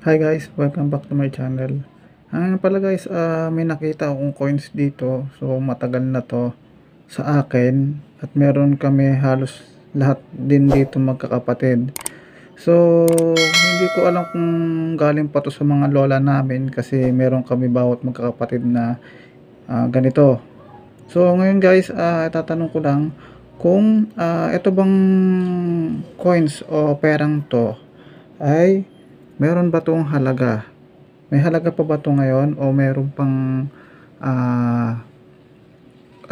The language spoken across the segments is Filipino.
Hi guys, welcome back to my channel. Ano pala guys, may nakita akong coins dito. So matagal na to sa akin at meron kami halos lahat din dito magkakapatid. So hindi ko alam kung galing pa to sa mga lola namin kasi meron kami bawat magkakapatid na ganito. So ngayon guys, tatanong ko lang kung ito bang coins o perang to ay meron ba tong halaga? May halaga pa ba 'to ngayon o meron pang at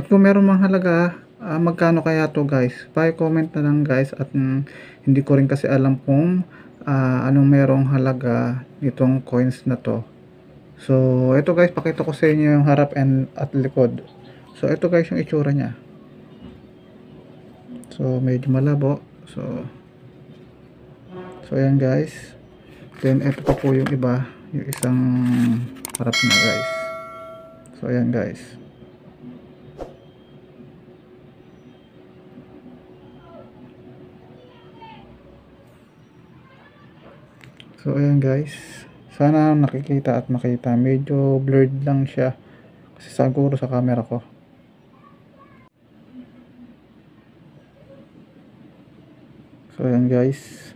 kung meron mang halaga, magkano kaya 'to guys? Pa-comment na lang guys at hindi ko rin kasi alam kung anong merong halaga nitong coins na 'to. So ito guys, pakita ko sa inyo yung harap at likod. So ito guys yung itsura niya. So medyo malabo. So ayan guys. Then ito pa po yung iba, yung isang harap na guys. So ayan guys. So ayan guys. Sana nakikita at makita. Medyo blurred lang siya kasi siguro sa camera ko. So ayan guys.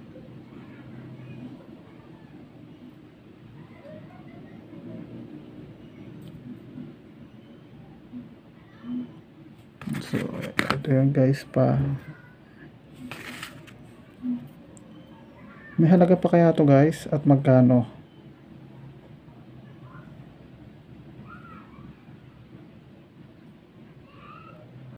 So ito yan guys pa. May halaga pa kaya to guys at magkano?